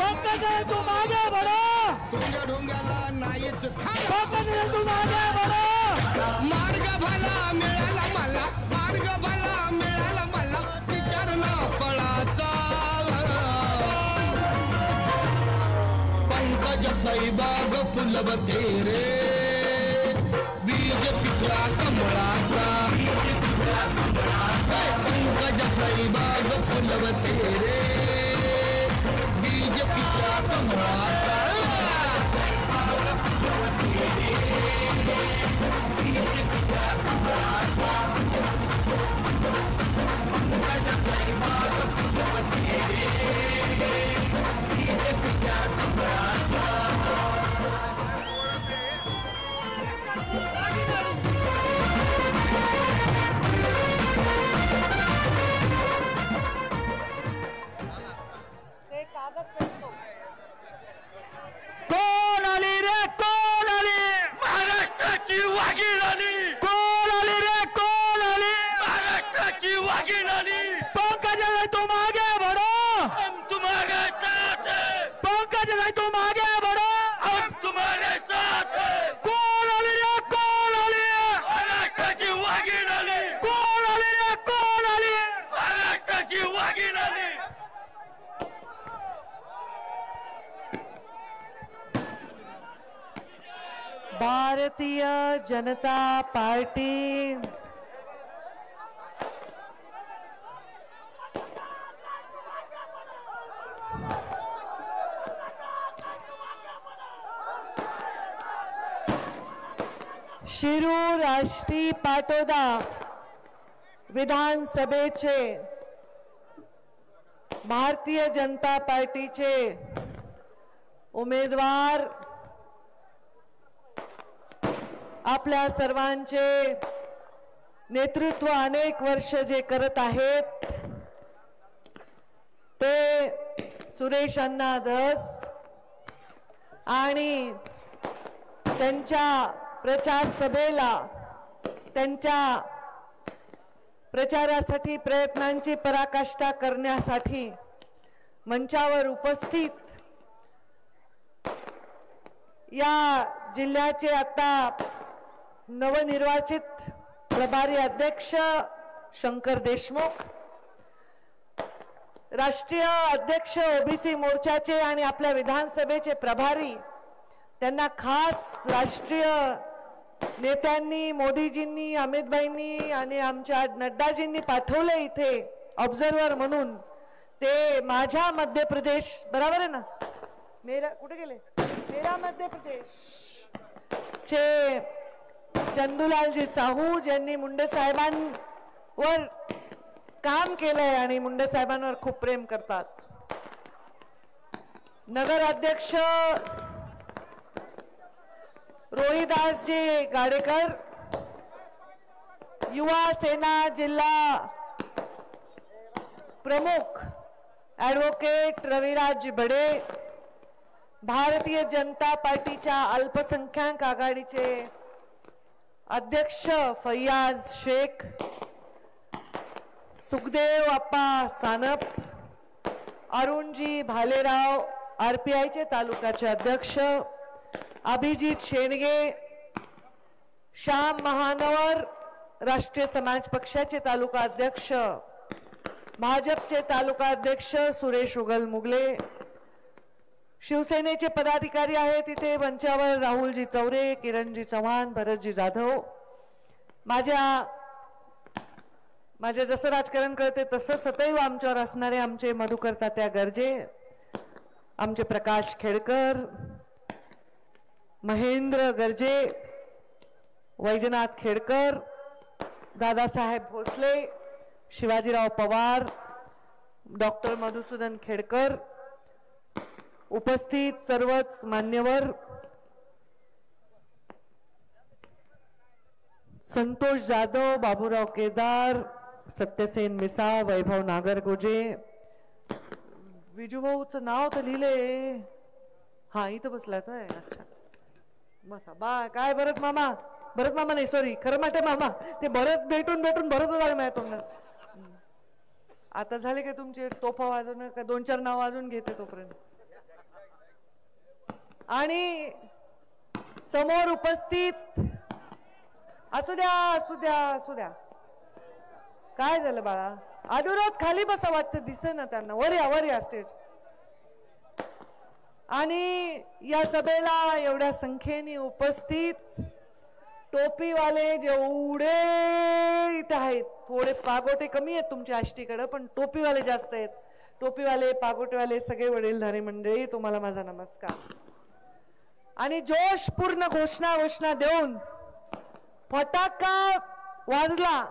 पंकज तू मागे बडो तुझ्या ढोंग्याला नाहीच पंकज तू मागे बडो मार्ग भला मिळाला मला मार्ग भला मिळाला मला विचार न पळाचा पंकज सैबाग फुलवते रे बीज पिकला कमळाचा पंकज सैबाग फुलवते रे बीज पिकला कमळाचा कोण आली रे कोण आली महाराष्ट्राची वाघीण आली कोण आली रे कोण आली महाराष्ट्राची वाघीण आली पंकज तू मागे बडो हम तुम्हारे साथ हैं पंकज तू मागे बडो हम तुम्हारे साथ हैं कोण आली रे कोण आली महाराष्ट्राची वाघीण आली कोण आली रे कोण आली महाराष्ट्राची वाघीण आली भारतीय जनता पार्टी शिरूर राष्ट्रीय पाटोदा विधानसभेचे भारतीय जनता पार्टीचे उमेदवार आपल्या सर्वांचे नेतृत्व अनेक वर्ष जे करत आहेत ते सुरेश अण्णा धस आणि त्यांच्या प्रचार सभेला त्यांच्या प्रचारासाठी प्रयत्नांची पराकाष्ठा करण्यासाठी मंचावर उपस्थित या जिल्ह्याचे आता नवनिर्वाचित प्रभारी अध्यक्ष शंकर देशमुख राष्ट्रीय अध्यक्ष ओबीसी मोर्चाचे आणि आपल्या विधानसभेचे प्रभारी त्यांना खास राष्ट्रीय नेत्यांनी मोदीजींनी अमितभाईंनी आणि आमच्या नड्डाजींनी पाठवले इथे ऑब्झर्वर म्हणून ते माझ्या मध्य प्रदेश बरोबर आहे ना मेरा कुठे गेले मेरा मध्य प्रदेश चे चंदूलालजी साहू ज्यांनी मुंडे साहेबांवर काम केलंय आणि मुंडे साहेबांवर खूप प्रेम करतात नगर अध्यक्ष रोहिदासजी गाडेकर युवा सेना जिल्हा प्रमुख ॲडव्होकेट रविराज बडे भारतीय जनता पार्टीच्या अल्पसंख्याक आघाडीचे अध्यक्ष फैयाज शेख सुखदेव अप्पा सानप अरुणजी भालेराव आरपीआयचे तालुकाचे अध्यक्ष अभिजित शेणगे श्याम महानवर राष्ट्रीय समाज पक्षाचे तालुका अध्यक्ष भाजपचे तालुका अध्यक्ष सुरेश उगल मुगले शिवसेनेचे पदाधिकारी आहेत तिथे मंचावर राहुलजी चौरे किरणजी चव्हाण भरतजी जाधव माझे जसं राजकारण कळते तसं सदैव आमच्यावर असणारे आमचे मधुकर तात्या गर्जे आमचे प्रकाश खेडकर महेंद्र गर्जे वैजनाथ खेडकर दादासाहेब भोसले शिवाजीराव पवार डॉक्टर मधुसूदन खेडकर उपस्थित सर्वच मान्यवर संतोष जाधव बाबूराव केदार सत्यसेन मिसा वैभव नागरगोजे विजूभाऊचं नाव तर लिहिले हा इथं बसला तर अच्छा बसा बा काय भरत मामा नाही सॉरी खरं माटे मामा ते भरत भेटून भरत माझ्या तोंडात आता झाले का तुमचे तोफा वाजवणं का दोन चार नाव वाजून घेते तोपर्यंत आणि समोर उपस्थित असू द्या असू द्या असू द्या. काय झालं बाळा? अनुरोध खाली बसा, वाटतं दिसेना त्यांना. वर या स्टेज. आणि या सभेला एवढ्या संख्येने उपस्थित टोपीवाले जेवढे इथे आहेत, थोडे पागोटे कमी आहेत तुमच्या आष्टीकडे, पण टोपीवाले जास्त आहेत. टोपीवाले, पागोटेवाले, सगळे वडीलधारी मंडळी, तुम्हाला माझा नमस्कार. आणि जोशपूर्ण घोषणा देऊन फटाका वाजला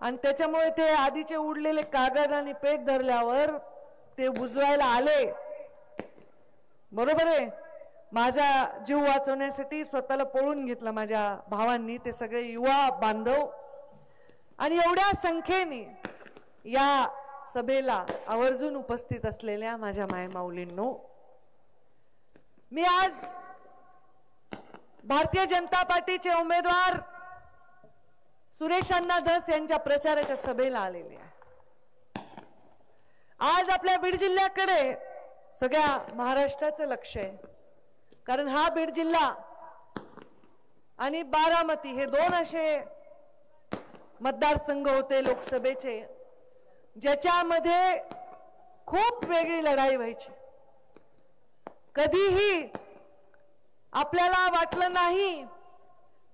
आणि त्याच्यामुळे ते आधीचे उडलेले कागद आणि पेट धरल्यावर ते बुजवायला आले. बरोबर आहे. माझा जीव वाचवण्यासाठी स्वतःला पळून घेतलं माझ्या भावांनी, ते सगळे युवा बांधव. आणि एवढ्या संख्येने या सभेला आवर्जून उपस्थित असलेल्या माझ्या मायमाऊलींनो, मी आज भारतीय जनता पार्टीचे उमेदवार सुरेश अण्णा धस यांच्या प्रचाराच्या सभेला आलेले आहे. आज आपल्या बीड जिल्ह्याकडे सगळ्या महाराष्ट्राचं लक्ष आहे, कारण हा बीड जिल्हा आणि बारामती हे दोन असे मतदारसंघ होते लोकसभेचे, ज्याच्यामध्ये खूप वेगळी लढाई व्हायची. कधीही आपल्याला वाटलं नाही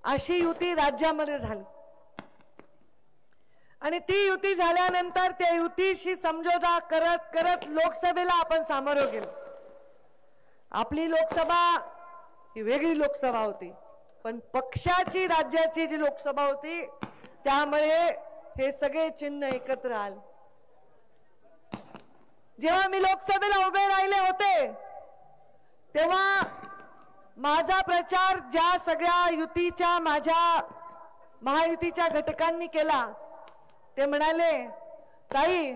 अशी युती राज्यामध्ये झाली. आणि ती युती झाल्यानंतर त्या युतीशी समझोता करत करत लोकसभेला आपण सामोरं गेलो. आपली लोकसभा ही वेगळी लोकसभा होती, पण पक्षाची राज्याची जी लोकसभा होती त्यामुळे हे सगळे चिन्ह एकत्र आले. जेव्हा मी लोकसभेला उभे राहिले होते तेव्हा माझा प्रचार ज्या सगळ्या युतीच्या माझ्या महायुतीच्या घटकांनी केला, ते म्हणाले, ताई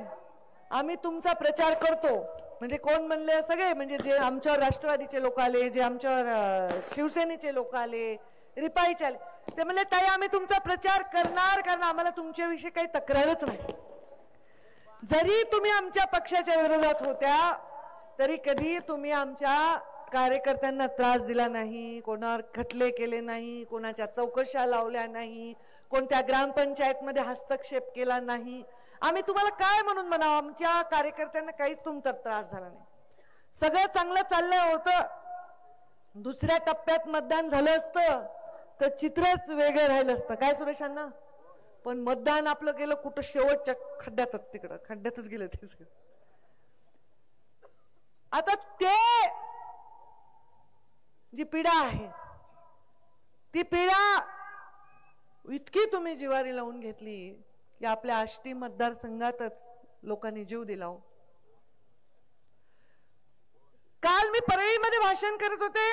आम्ही तुमचा प्रचार करतो. म्हणजे कोण म्हणले? सगळे. म्हणजे जे आमच्यावर राष्ट्रवादीचे लोक आले, जे आमच्यावर शिवसेनेचे लोक आले, रिपाईचे आले, ते म्हणले ताई आम्ही तुमचा प्रचार करणार, कारण आम्हाला तुमच्याविषयी काही तक्रारच नाही. जरी तुम्ही आमच्या पक्षाच्या विरोधात होत्या तरी कधी तुम्ही आमच्या कार्यकर्त्यांना त्रास दिला नाही, कोणावर खटले केले नाही, कोणाच्या चौकशा लावल्या नाही, कोणत्या ग्रामपंचायतमध्ये हस्तक्षेप केला नाही. आम्ही तुम्हाला काय म्हणून म्हणावं? आमच्या कार्यकर्त्यांना काहीच तुमचा त्रास झाला नाही. सगळं चांगलं चाललं होतं. दुसऱ्या टप्प्यात मतदान झालं असतं तर चित्रच वेगळं राहिलं असतं. काय सुरेशांना? पण मतदान आपलं गेलं कुठं? शेवटच्या खड्ड्यातच, तिकडं खड्ड्यातच गेलं ते सगळं. आता ते जी पीडा आहे ती पीडा इतकी तुम्ही जिवारी लावून घेतली की आपल्या आष्टी मतदारसंघातच लोकांनी जीव दिला. काल मी परळीमध्ये भाषण करत होते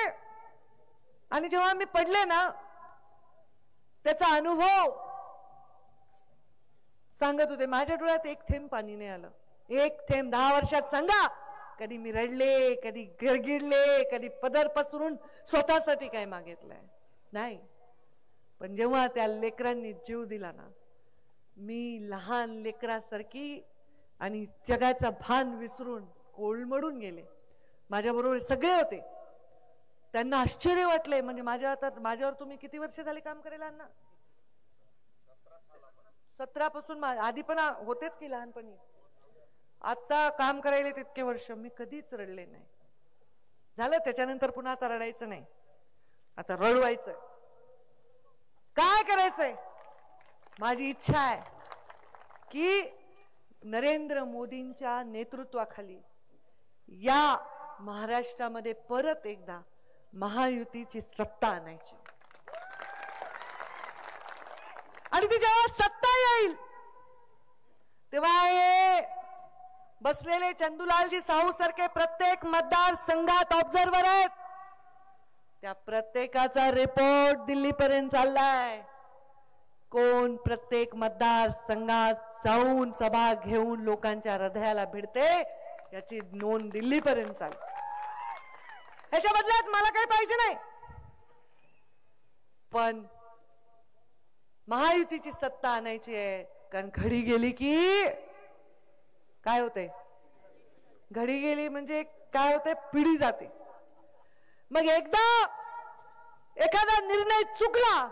आणि जेव्हा मी पडले ना त्याचा अनुभव सांगत होते, माझ्या डोळ्यात एक थेंब पाणी नाही आलं. एक थेंब. 10 वर्षात सांगा कधी मी रडले, कधी गिळगिळले, कधी पदर पसरून स्वतःसाठी काय मागितलंय? नाही. पण जेव्हा त्या लेकरांनी जीव दिला ना, मी लहान लेकरासारखी आणि जगाचा भान विसरून कोलमडून गेले. माझ्याबरोबर सगळे होते. त्यांना आश्चर्य वाटले. म्हणजे माझ्यावर तुम्ही किती वर्ष झाले काम करायला? अण्णा 17 पासून. आधी पण होतेच की लहानपणी. आता काम करायला तितके वर्ष मी कधीच रडले नाही. झालं त्याच्यानंतर पुन्हा आता रडायचं नाही, आता रडवायचं. काय करायचंय? माझी इच्छा आहे की नरेंद्र मोदींच्या नेतृत्वाखाली या महाराष्ट्रामध्ये परत एकदा महायुतीची सत्ता आणायची. आणि ती जेव्हा सत्ता येईल तेव्हा हे बसलेले चंदूलालजी साहू सारखे प्रत्येक मतदारसंघात ऑब्झर्वर आहेत. त्या प्रत्येकाचा रिपोर्ट दिल्लीपर्यंत चाललाय. कोण प्रत्येक मतदारसंघात जाऊन सभा घेऊन लोकांच्या हृदयाला भिडते याची नोंद दिल्लीपर्यंत चालली. ह्याच्या बदल्यात मला काही पाहिजे नाही, पण महायुतीची सत्ता आणायची आहे. कारण घडी गेली की काय होते? घडी गेली म्हणजे काय होते? पिढी जाते. मग एकदा एखादा निर्णय चुकला,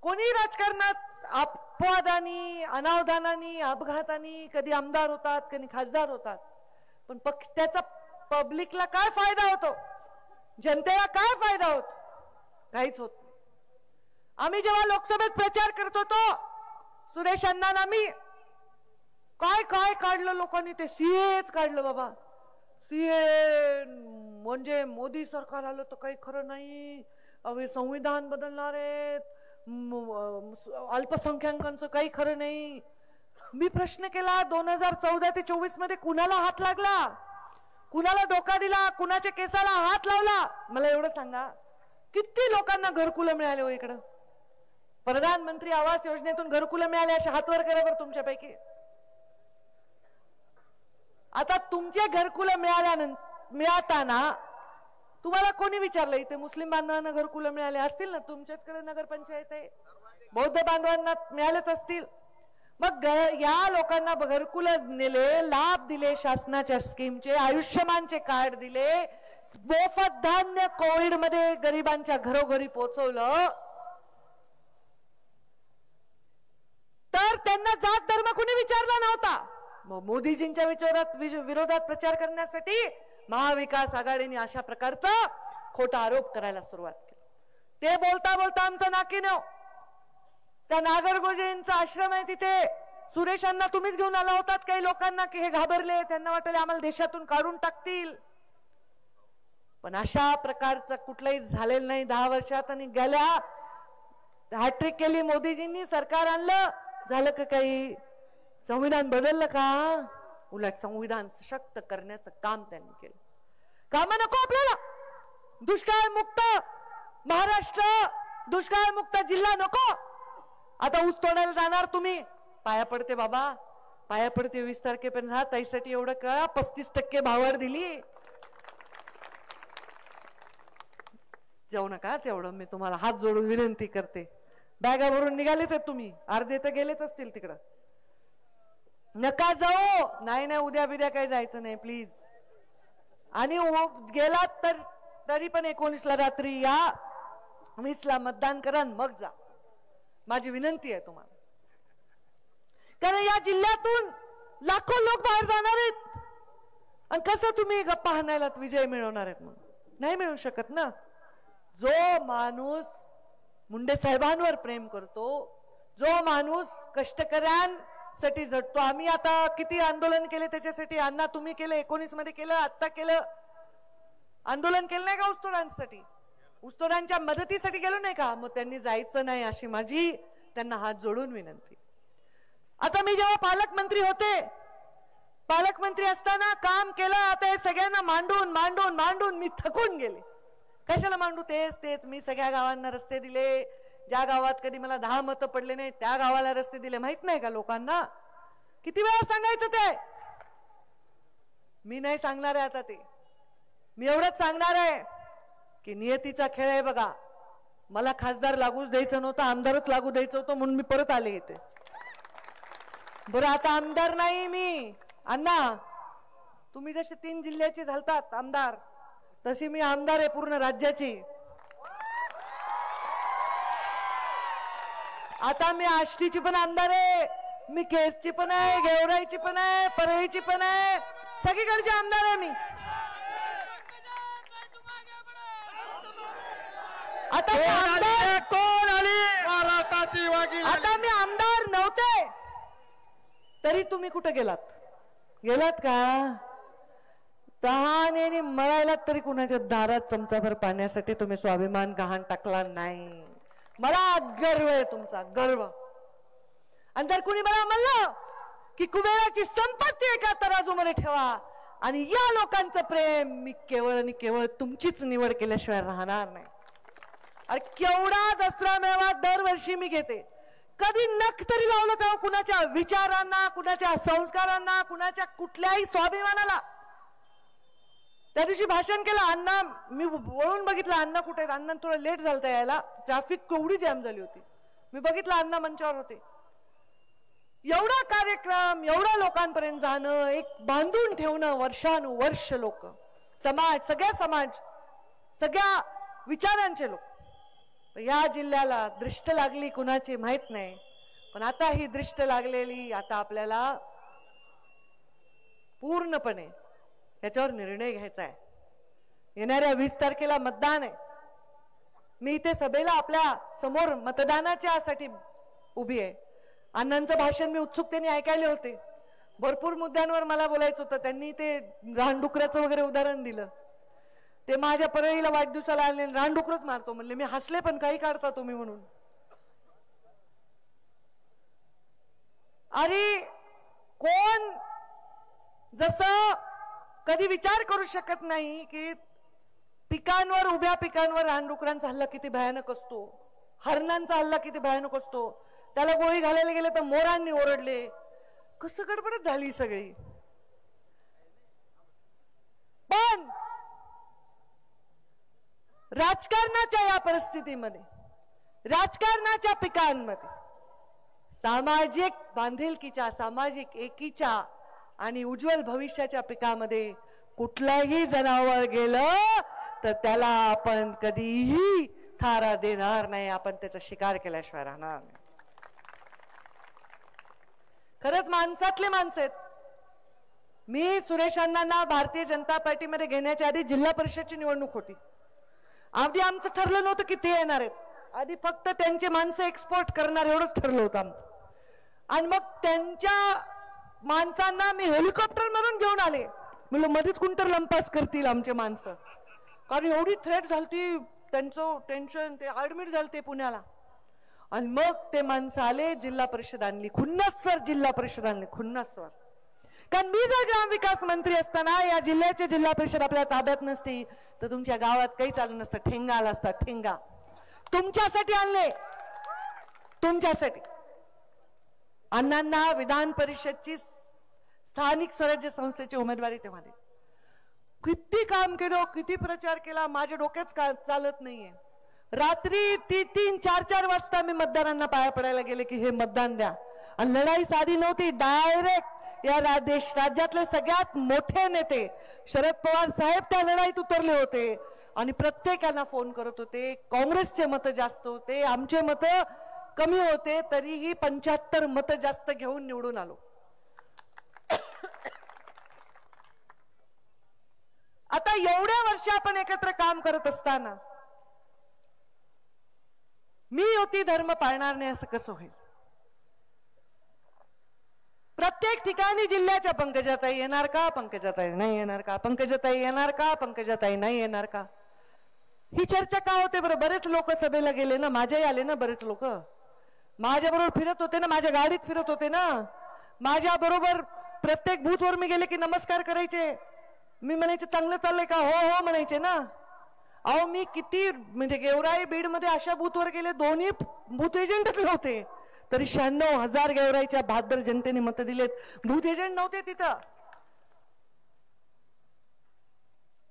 कोणी राजकारणात अपवादानी, अनावधानानी, अपघातानी कधी आमदार होतात, कधी खासदार होतात, पण त्याचा पब्लिकला काय फायदा होतो, जनतेला काय फायदा होतो? काहीच होत नाही. आम्ही जेव्हा लोकसभेत प्रचार करत होतो, सुरेश अण्णांना मी काय काय काढलं लोकांनी, ते सीएच काढलं बाबा. सीए म्हणजे मोदी सरकार आलं तर काही खरं नाही, अवे संविधान बदलणार आहेत, अल्पसंख्याकांचं काही खरं नाही. मी प्रश्न केला, 2014 ते 24 मध्ये कुणाला हात लागला, कुणाला धोका दिला, कुणाच्या केसाला हात लावला? मला एवढं सांगा, किती लोकांना घरकुलं मिळाले हो? इकडं प्रधानमंत्री आवास योजनेतून घरकुलं मिळाले, अशा हातवर करा बरं तुमच्यापैकी. आता तुमचे घरकुलं मिळताना तुम्हाला कोणी विचारलं? इथे मुस्लिम बांधवांना घरकुलं मिळाले असतील ना, तुमच्याचकडे नगरपंचायत आहे, बौद्ध बांधवांना मिळालेच असतील. मग या लोकांना घरकुलं नेले, लाभ दिले, शासनाच्या स्कीमचे, आयुष्यमानचे कार्ड दिले, मोफत धान्य कोविड मध्ये गरिबांच्या घरोघरी पोहोचवलं, तर त्यांना जात धर्म कुणी विचारला नव्हता. मग मोदीजींच्या विरोधात प्रचार करण्यासाठी महाविकास आघाडीने अशा प्रकारचा खोटा आरोप करायला सुरुवात केली. ते बोलता बोलता आमचं नाकीनव, त्या नागरगोजेंचा आश्रम आहे तिथे, सुरेशांना तुम्हीच घेऊन आला होतात काही लोकांना की हे घाबरले, त्यांना वाटले आम्हाला देशातून काढून टाकतील. पण अशा प्रकारचं कुठलंही झालेलं नाही 10 वर्षात. आणि गेल्या हॅट्रिक केली मोदीजींनी, सरकार आणलं, झालं का काही? संविधान बदललं का? उलट संविधान सशक्त करण्याचं काम त्यांनी केलं. काम नको आपल्याला? दुष्काळ मुक्त महाराष्ट्र, दुष्काळ मुक्त जिल्हा नको? आता ऊस तोडायला जाणार तुम्ही, पाया पडते बाबा, पाया पडते. 20 तारखेपर्यंत हा ताईसाठी एवढं कळा, 35% भाववाढ दिली. जाऊ नका तेवढं, मी तुम्हाला हात जोडून विनंती करते. बॅगा भरून निघालेच आहेत तुम्ही, अर्धे तर गेलेच असतील तिकडं. नका जाऊ. नाही नाही, उद्या बिद्या काही जायचं नाही प्लीज. आणि गेलात तर तरी पण 19ला रात्री या, 20ला मतदान करा, मग जा. माझी विनंती आहे तुम्हाला. कारण या जिल्ह्यातून लाखो लोक बाहेर जाणार आहेत, आणि कसं तुम्ही गप्पा हाणायला विजय मिळवणार आहेत? म्हणून नाही मिळू शकत ना. जो माणूस मुंडे साहेबांवर प्रेम करतो, जो माणूस कष्टकऱ्यांसाठी झटतो. आम्ही आता किती आंदोलन केले त्याच्यासाठी, अण्णा तुम्ही केलं, 19 मध्ये केलं, आता केलं. आंदोलन केलं नाही का ऊसतोडांसाठी? ऊसतोडांच्या मदतीसाठी गेलो नाही का? मग त्यांनी जायचं नाही अशी माझी त्यांना हात जोडून विनंती. आता मी जेव्हा पालकमंत्री होते, पालकमंत्री असताना काम केलं. आता हे सगळ्यांना मांडून मांडून मांडून मी थकून गेले. कशाला मांडू? तेच तेच. मी सगळ्या गावांना रस्ते दिले, ज्या गावात कधी मला 10 मतं पडले नाही त्या गावाला रस्ते दिले. माहित नाही का लोकांना? किती वेळा सांगायचं ते? मी नाही सांगणार आहे आता ते. मी एवढंच सांगणार आहे की नियतीचा खेळ आहे बघा. मला खासदार लागूच द्यायचं नव्हतं, आमदारच लागू द्यायचं होतं, म्हणून मी परत आले इथे. बरं आता आमदार नाही मी. अण्णा तुम्ही जसे 3 जिल्ह्याचे झालतात आमदार, तशी मी आमदार आहे पूर्ण राज्याची. आता मी आष्टीची पण आमदार आहे, मी केसची पण आहे, गेवराईची पण आहे, परळीची पण आहे, सगळीकडचे आमदार आहे मी. आता मी आमदार कोण आली? महाराष्ट्राची वागी. आता मी आमदार नव्हते तरी तुम्ही कुठे गेलात? गेलात का? तहानेने मरायलात तरी कुणाच्या दारात चमचाभर पाण्यासाठी तुम्ही स्वाभिमान गहाण टाकला नाही. मला गर्व आहे तुमचा, गर्व. आणि जर कुणी मला म्हणलं की कुबेराची संपत्ती एका तराजूमध्ये ठेवा आणि या लोकांचं प्रेम, मी केवळ आणि केवळ तुमचीच निवड केल्याशिवाय राहणार नाही. अरे केवढा दसरा मेळावा दरवर्षी मी घेते. कधी नख तरी लावलं का कुणाच्या विचारांना, कुणाच्या संस्कारांना, कुणाच्या कुठल्याही स्वाभिमानाला? त्या दिवशी भाषण केलं अण्णा, मी वळून बघितलं अण्णा कुठे आहेत. अण्णा थोडं लेट झालं यायला, ट्रॅफिक केवढी जॅम झाली होती. मी बघितलं अण्णा मंचावर होते. एवढा कार्यक्रम, एवढ्या लोकांपर्यंत जाणं, एक बांधून ठेवणं, वर्षानुवर्ष लोक, समाज, सगळ्या समाज सगळ्या विचारांचे लोक। या जिल्ह्याला दृष्ट लागली कुणाची माहित नाही, पण आता ही दृष्ट लागलेली, आता आपल्याला पूर्णपणे याच्यावर निर्णय घ्यायचा आहे। येणाऱ्या 20 तारखेला मतदान आहे। मी इथे सभेला आपल्या समोर मतदानाच्या साठी उभी आहे। अण्णांचं भाषण मी उत्सुकतेने ऐकायले होते। भरपूर मुद्द्यांवर मला बोलायचं होतं। त्यांनी ते रानडुकराचं वगैरे उदाहरण दिलं। ते माझ्या परळीला वाढदिवसाला आले, रानडुकरच मारतो म्हणले। मी हसले, पण काही काढता तुम्ही म्हणून। अरे कोण जसं कधी विचार करू शकत नाही की पिकांवर, उभ्या पिकांवर रानडुकरांचा हल्ला किती भयानक असतो, हरणांचा हल्ला किती भयानक असतो। त्याला गोळी घालायला गेले तर मोरांनी ओरडले। कसं गडबडच झाली सगळी। पण राजकारणाच्या या परिस्थितीमध्ये, राजकारणाच्या पिकांमध्ये, सामाजिक बांधिलकीच्या, सामाजिक एकीच्या आणि उज्ज्वल भविष्याच्या पिकामध्ये कुठलंही जनावर गेलं तर त्याला आपण कधीही थारा देणार नाही। आपण त्याचा शिकार केल्याशिवाय राहणार नाही। खरंच माणसातले माणसं आहेत। मी सुरेश अण्णांना भारतीय जनता पार्टीमध्ये घेण्याच्या आधी जिल्हा परिषदची निवडणूक होती। आधी आमचं ठरलं नव्हतं की ते येणार आहेत। आधी फक्त त्यांचे माणसं एक्सपोर्ट करणार एवढंच ठरलं होतं आमचं। आणि मग त्यांच्या माणसांना मी हेलिकॉप्टर मधून घेऊन आले। म्हणलं मध्येच कोणतर लंपास करतील आमचे माणसं, कारण एवढी थ्रेट झालती, त्यांचं टेन्शन, ते ऍडमिट झालते पुण्याला। आणि मग ते माणसं आले, जिल्हा परिषद आणली, खुन्नसवर जिल्हा परिषद आणली, खुन्नसवर। कारण मी जर ग्रामविकास मंत्री असताना या जिल्ह्याचे जिल्हा परिषद आपल्या ताब्यात नसती तर तुमच्या गावात काही चालू नसतं। ठेंगा आला असता, ठेंगा। तुमच्यासाठी आणले, तुमच्यासाठी। अण्णांना विधान परिषदची स्थानिक स्वराज्य संस्थेची उमेदवारी तेव्हा दिली। किती काम केलं, किती प्रचार केला, माझ्या डोक्याच चालत नाहीये। रात्री 3-4 वाजता मी मतदारांना पाया पडायला गेले की हे मतदान द्या। आणि लढाई साधी नव्हती, डायरेक्ट या राज्यातले सगळ्यात मोठे नेते शरद पवार साहेब त्या लढाईत उतरले होते आणि प्रत्येकाला फोन करत होते। काँग्रेसचे मत जास्त होते, आमचे मत कमी होते, तरीही 75 मत जास्त घेऊन निवडून आलो। आता एवढ्या वर्ष आपण एकत्र काम करत असताना मी युती धर्म पाळणार नाही असं कसं होईल? प्रत्येक ठिकाणी जिल्ह्याच्या पंकजाताई येणार का, पंकजाताई नाही येणार का, पंकजाताई येणार का, पंकजाताई नाही येणार का, ही चर्चा का होते बरं? बरेच लोक सभेला गेले ना, माझ्याही आले ना, बरेच लोक माझ्या बरोबर फिरत होते ना, माझ्या गाडीत फिरत होते ना, माझ्या बरोबर प्रत्येक बूथवर मी गेले की नमस्कार करायचे। मी म्हणायचे चांगलं चाललंय का, हो हो म्हणायचे ना। अहो मी किती म्हणजे गेवराई बीड मध्ये अशा बूथवर गेले, दोन्ही बूथ एजंटच नव्हते, तरी 96,000 गेवराईच्या 72 जनतेने मत दिलेत। बूथ एजंट नव्हते तिथं।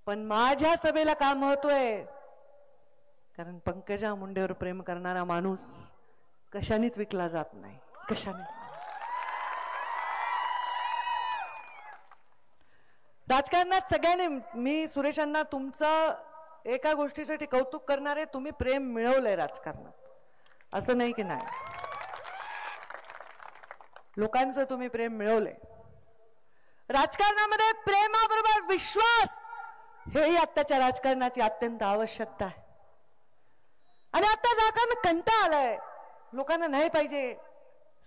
पण माझ्या सभेला का महत्व आहे? कारण पंकजा मुंडेवर प्रेम करणारा माणूस कशानेच विकला जात नाही, कशानेच। राजकारणात सगळ्यांनी, मी सुरेशांना तुमचं एका गोष्टीसाठी कौतुक करणारे, तुम्ही प्रेम मिळवलंय राजकारणात, असं नाही की नाही, लोकांचं तुम्ही प्रेम मिळवलंय। राजकारणामध्ये प्रेमाबरोबर विश्वास हेही आत्ताच्या राजकारणाची अत्यंत आवश्यकता आहे। आणि आता राजकारण कंटाळा आलाय, लोकांना नाही पाहिजे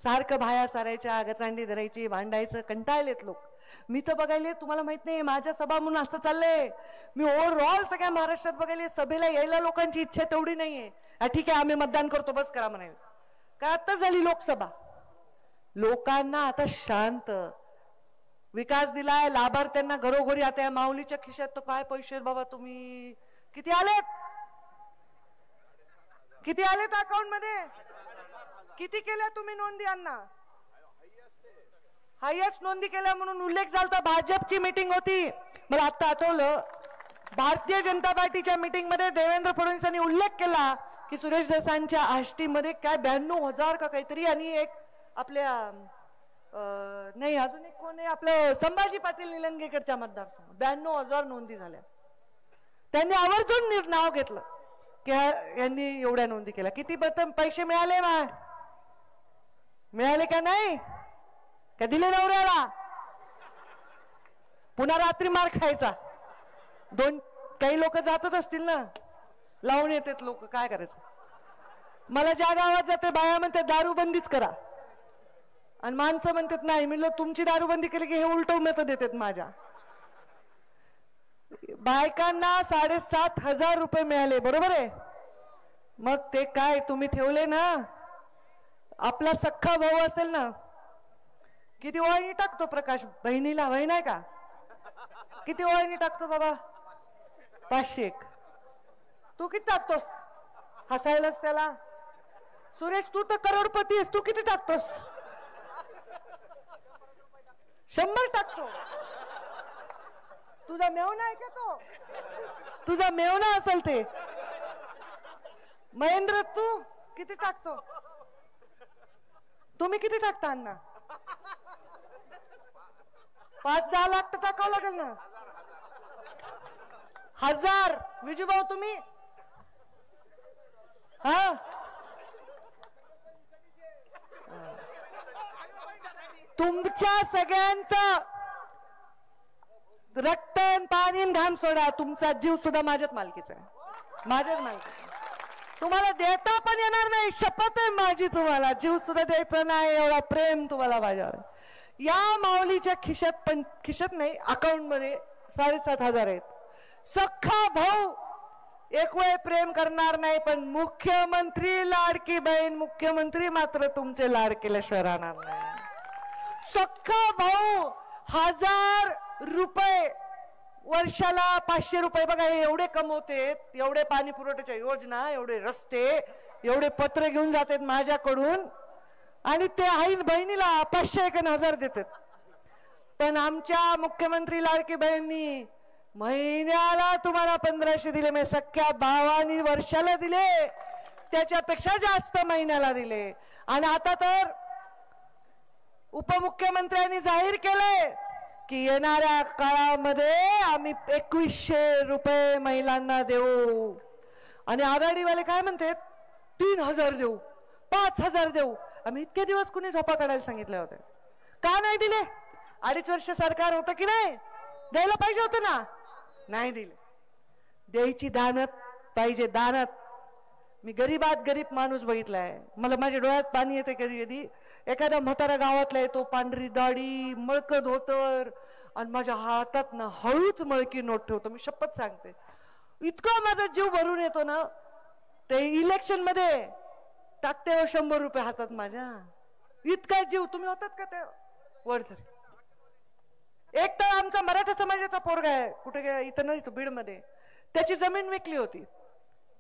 सारखं भाया सारायच्या, गचांडी धरायची, भांडायचं, कंटाळलेत लोक। मी तर बघायले, तुम्हाला माहित नाही माझ्या सभा म्हणून असं चाललंय, मी ओव्हरऑल सगळ्या महाराष्ट्रात बघायले, सभेला यायला लोकांची इच्छा तेवढी नाहीये। ठीक आहे आम्ही मतदान करतो बस करा म्हणाले, काय आता झाली लोकसभा। लोकांना आता शांत विकास दिलाय, लाभार्थ्यांना घरोघरी, आता या माऊलीच्या खिशात तर काय पैसे बाबा, तुम्ही किती आलेत, किती आलेत अकाउंट मध्ये, किती केल्या तुम्ही नोंदी? अण्णा हायस्ट नोंदी केल्या म्हणून उल्लेख झाला। भाजपची मीटिंग होती, मला आता आठवलं, भारतीय जनता पार्टीच्या मीटिंग मध्ये देवेंद्र फडणवीसांनी उल्लेख केला की सुरेश देसाईंच्या आष्टीमध्ये काय 92,000 का काहीतरी, आणि एक आपल्या नाही अजून एक कोण आहे आपलं संभाजी पाटील निलंगेकरच्या मतदारसंघात 92,000 नोंदी झाल्या। त्यांनी आवर्जून नाव घेतलं की यांनी एवढ्या नोंदी केल्या. किती पैसे मिळाले मिळाले का नाही? का दिले नवऱ्याला? पुन्हा रात्री मार खायचा. काही लोक जातच असतील ना, लावून येतात लोक, काय करायचं. मला ज्या गावात जाते बाया म्हणते दारूबंदीच करा, आणि माणसं म्हणतात नाही. मी तुमची दारूबंदी केली की हे उलटवून मत देतात. माझ्या बायकांना 7,500 रुपये मिळाले, बरोबर आहे. मग ते काय तुम्ही ठेवले ना. आपला सख्खा भाऊ असेल ना, किती ओळणी टाकतो प्रकाश बहिणीला, बहीण आहे का? किती ओळणी टाकतो बाबा? 500. तू किती टाकतोस? हसायलाच त्याला. सुरेश तू तर करोडपती आहेस, तू किती टाकतोस? 100 टाकतो. तुझा मेवना आहे का तो? तुझा मेवना असेल ते. महेंद्र तू किती टाकतो? तुम्ही किती टाकता अण्णा? 5-10 लाख तर टाकावं लागेल ना. 1000. विजूभाऊ तुम्ही? हा, तुमच्या सगळ्यांचं रक्त पाणी घाम सोडा. तुमचा जीव सुद्धा माझ्याच मालकीचा आहे, माझ्याच मालकीचा. तुम्हाला देता पण येणार नाही, शपथ आहे माझी. तुम्हाला जीव सुद्धा द्यायचा नाही, एवढा प्रेम तुम्हाला माझ्यावर. या माऊलीच्या खिशात नाही, अकाउंट मध्ये 7,500 आहेत. सख्खा भाऊ एक वेळ प्रेम करणार नाही, पण मुख्यमंत्री लाडकी बहीण मुख्यमंत्री मात्र तुमचे लाड केल्याशिवाय राहणार नाही. सख्खा भाऊ 1000 रुपये वर्षाला, 500 रुपये बघा हे एवढे कमवते. एवढे पाणी पुरवठ्याच्या योजना, एवढे रस्ते, एवढे पत्र घेऊन जातात माझ्याकडून, आणि ते आईन बहिणीला 500 एक 1000 देतात. पण आमच्या मुख्यमंत्री लाडकी बहिणी महिन्याला तुम्हाला 1500 दिले. म्हणजे सख्या भावानी वर्षाला दिले, त्याच्यापेक्षा जास्त महिन्याला दिले. आणि आता तर उपमुख्यमंत्र्यांनी जाहीर केलंय की येणाऱ्या काळामध्ये आम्ही 2100 रुपये महिलांना देऊ. आणि आघाडीवाले काय म्हणतात? 3000 देऊ, 5000 देऊ. आम्ही इतके दिवस कुणी झोपा काढायला सांगितले होते? का नाही दिले? 2.5 वर्ष सरकार होतं की नाही? द्यायला पाहिजे होतं ना, नाही दिले. द्यायची दानत पाहिजे, दानत. मी गरीबात गरीब माणूस बघितलाय, मला माझ्या डोळ्यात पाणी येते कधी कधी. एखादा म्हातारा गावातला येतो, पांढरी दाढी, मळकत धोतर, आणि माझ्या हातात ना हळूच मळकी नोट ठेवतो. मी शपथ सांगते, इतका माझा जीव भरून येतो ना. ते इलेक्शन मध्ये टाकते 100 रुपये हातात माझ्या, इतका जीव. तुम्ही होतात का ते वरधर? एक तर आमचा मराठा समाजाचा पोरगा आहे, कुठे गेला इथं नाही, तो बीड मध्ये. त्याची जमीन विकली होती.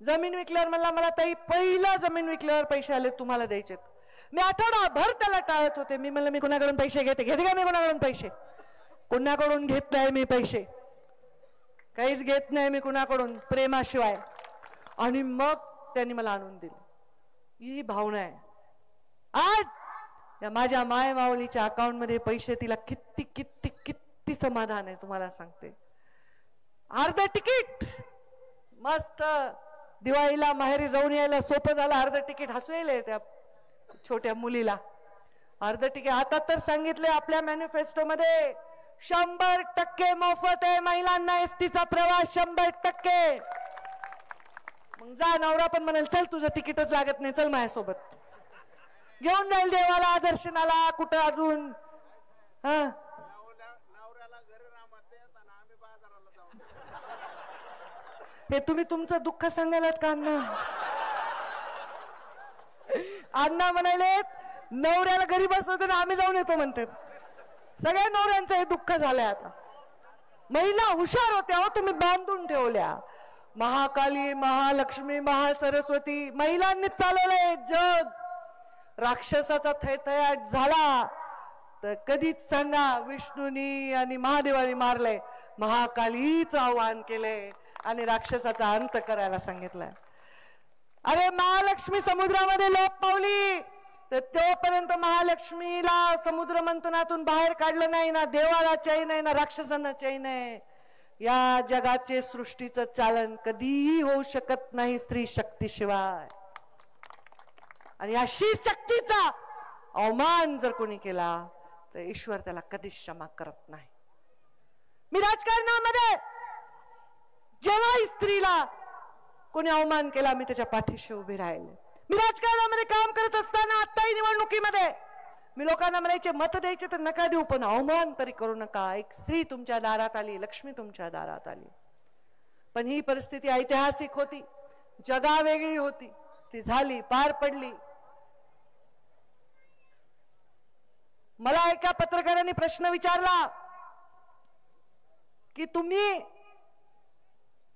जमीन विकल्यावर मला ताई पहिला जमीन विकल्यावर पैसे आले तुम्हाला द्यायचे. मी आठवडाभर त्याला टाळत होते. मी म्हणलं मी कुणाकडून पैसे घेते का मी? कुणाकडून पैसे? कुणाकडून घेत नाही मी पैसे, काहीच घेत नाही मी कुणाकडून प्रेमाशिवाय. आणि मग त्यांनी मला आणून दिले. ही भावना आहे. आज या माझ्या माय माऊलीच्या अकाउंट मध्ये पैसे, तिला किती किती किती समाधान आहे तुम्हाला सांगते. अर्ध तिकीट मस्त दिवाळीला माहेरी जाऊन यायला सोपं झालं. अर्ध तिकीट हसू येईल त्या छोट्या मुलीला. अर्ध तिकीट आता तर सांगितले आपल्या मॅनिफेस्टो मध्ये 100% मोफत आहे महिलांना एसटीचा प्रवास, 100%. मग जा, नवरा पण म्हणेल चल तुझं तिकीटच लागत नाही, चल माझ्यासोबत. घेऊन जाईल देवाला, दर्शनाला, कुठं अजून. हा, हे तुम्ही तुमचं दुःख सांगायलात का अण्णा? अण्णा म्हणाले नवऱ्याला घरी बसवतो ना, आम्ही जाऊन येतो म्हणते. सगळ्या नवऱ्यांचं हे दुःख झालंय आता. महिला हुशार होत्या हो, तुम्ही बांधून ठेवल्या. महाकाली, महालक्ष्मी, महासरस्वती महिलांनीच चालवलंय जग. राक्षसाचा थैथयाट झाला तर कधीच सांगा विष्णूनी आणि महादेवानी मारलंय. महाकालीच आव्हान केलंय आणि राक्षसाचा अंत करायला सांगितलंय. अरे महालक्ष्मी समुद्रामध्ये लोप पावली तर तोपर्यंत महालक्ष्मीला समुद्र मंथनातून बाहेर काढलं नाही ना. देवाला चैन आहे ना राक्षसांना चैन आहे. या जगाचे सृष्टीचं चालन कधीही होऊ शकत नाही स्त्री शक्तीशिवाय. आणि अशी शक्तीचा अवमान जर कोणी केला तर ईश्वर त्याला कधीच क्षमा करत नाही. मी राजकारणामध्ये जेव्हा स्त्रीला कोणी अवमान केला मी त्याच्या पाठीशी उभी राहिले. मी राजकारणामध्ये काम करत असताना आत्ताही निवडणुकीमध्ये मी लोकांना म्हणायचे मत द्यायचे तर नका देऊ पण अवमान तरी करू नका. एक स्त्री तुमच्या दारात आली, लक्ष्मी तुमच्या दारात आली. पण ही परिस्थिती ऐतिहासिक होती, जगावेगळी होती, ती झाली, पार पडली. मला एका पत्रकाराने प्रश्न विचारला की तुम्ही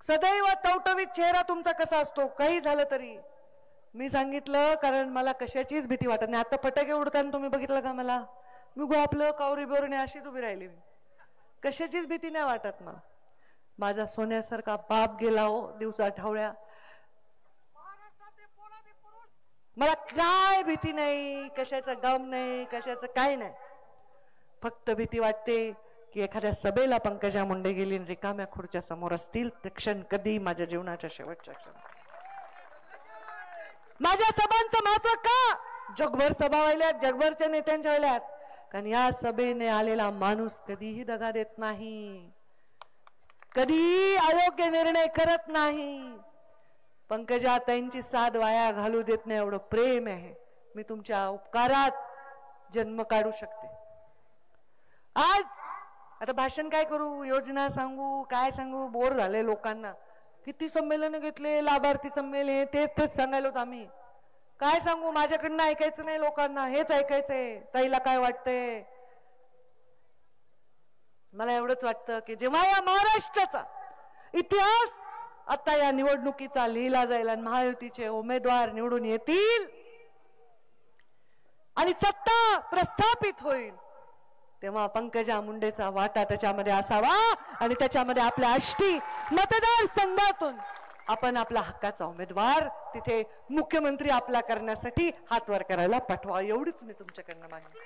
सदैव टवटवीत चेहरा तुमचा कसा असतो काही झालं तरी. मी सांगितलं कारण मला कशाचीच भीती वाटत नाही. आता फटाके उडताना तुम्ही बघितलं का मला, मी आपलं कावरी बिवरणी अशीच उभी राहिली. मी कशाचीच भीती नाही वाटत मला. माझा सोन्यासारखा बाप गेला हो दिवसा ढवळ्या, मला काय भीती नाही, कशाचं गम नाही, कशाचं काय नाही. फक्त भीती वाटते की एखाद्या सभेला पंकजा मुंडे गेली रिकाम्या खुर्च्या समोर असतील ते क्षण कधी माझ्या जीवनाच्या शेवटच्या क्षण. माझ्या सभांचं महत्व का जगभर सभा व्हायल्यात, जगभरच्या नेत्यांच्या व्हायल्यात, कारण या सभेने आलेला माणूस कधीही दगा देत नाही, कधीही अयोग्य निर्णय करत नाही. पंकजा ताईंची साथ वाया घालू देत नाही एवढं प्रेम आहे. मी तुमच्या उपकारात जन्म काढू शकते. आज आता भाषण काय करू, योजना सांगू, काय सांगू, बोर झाले लोकांना. किती संमेलन घेतले, लाभार्थी संमेलन, तेच सांगायला होत आम्ही. काय सांगू, माझ्याकडनं ऐकायचं नाही लोकांना, हेच ऐकायचंय. ताईला काय वाटतंय, मला एवढंच वाटतं की जेव्हा या महाराष्ट्राचा इतिहास आता या निवडणुकीचा लिहिला जाईल आणि महायुतीचे उमेदवार निवडून येतील आणि सत्ता प्रस्थापित होईल तेव्हा पंकजा मुंडेचा वाटा त्याच्यामध्ये असावा आणि त्याच्यामध्ये आपल्या आष्टी मतदारसंघातून आपण आपला हक्काचा उमेदवार तिथे मुख्यमंत्री आपला करण्यासाठी हात वर करायला पाठवा. एवढीच मी तुमच्याकडनं मागणी.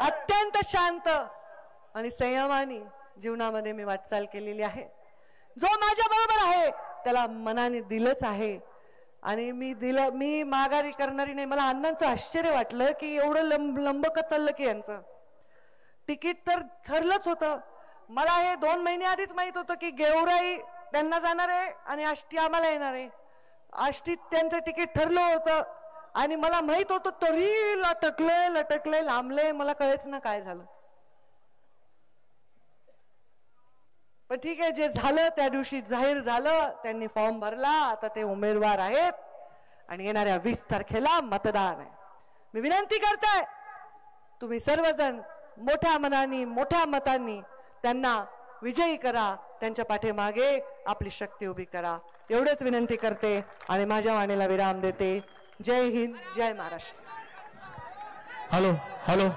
अत्यंत शांत आणि संयमाने जीवनामध्ये मी वाटचाल केलेली आहे. जो माझ्या बरोबर आहे त्याला मनाने दिलंच आहे आणि मी माघारी करणारी नाही. मला अण्णांचं आश्चर्य वाटलं की एवढं लंब का चाललं की यांचं तिकीट तर ठरलंच होतं. मला हे 2 महिने आधीच माहित होतं की गेवराई त्यांना जाणार आहे आणि आष्टी आम्हाला येणार आहे. आष्टीत त्यांचं तिकीट ठरलं होतं आणि मला माहित होतं तरी लटकले लांबले, मला कळेच ना काय झालं. पण ठीक आहे, जे झालं त्या दिवशी जाहीर झालं, त्यांनी फॉर्म भरला, आता ते उमेदवार आहेत आणि येणाऱ्या 20 तारखेला मतदान आहे. मी विनंती करताय तुम्ही सर्वजण मोठ्या मनाने मोठ्या मतांनी त्यांना विजयी करा, त्यांच्या पाठीमागे आपली शक्ती उभी करा. एवढेच विनंती करते आणि माझ्या वाणीला विराम देते. जय हिंद, जय महाराष्ट्र. हॅलो.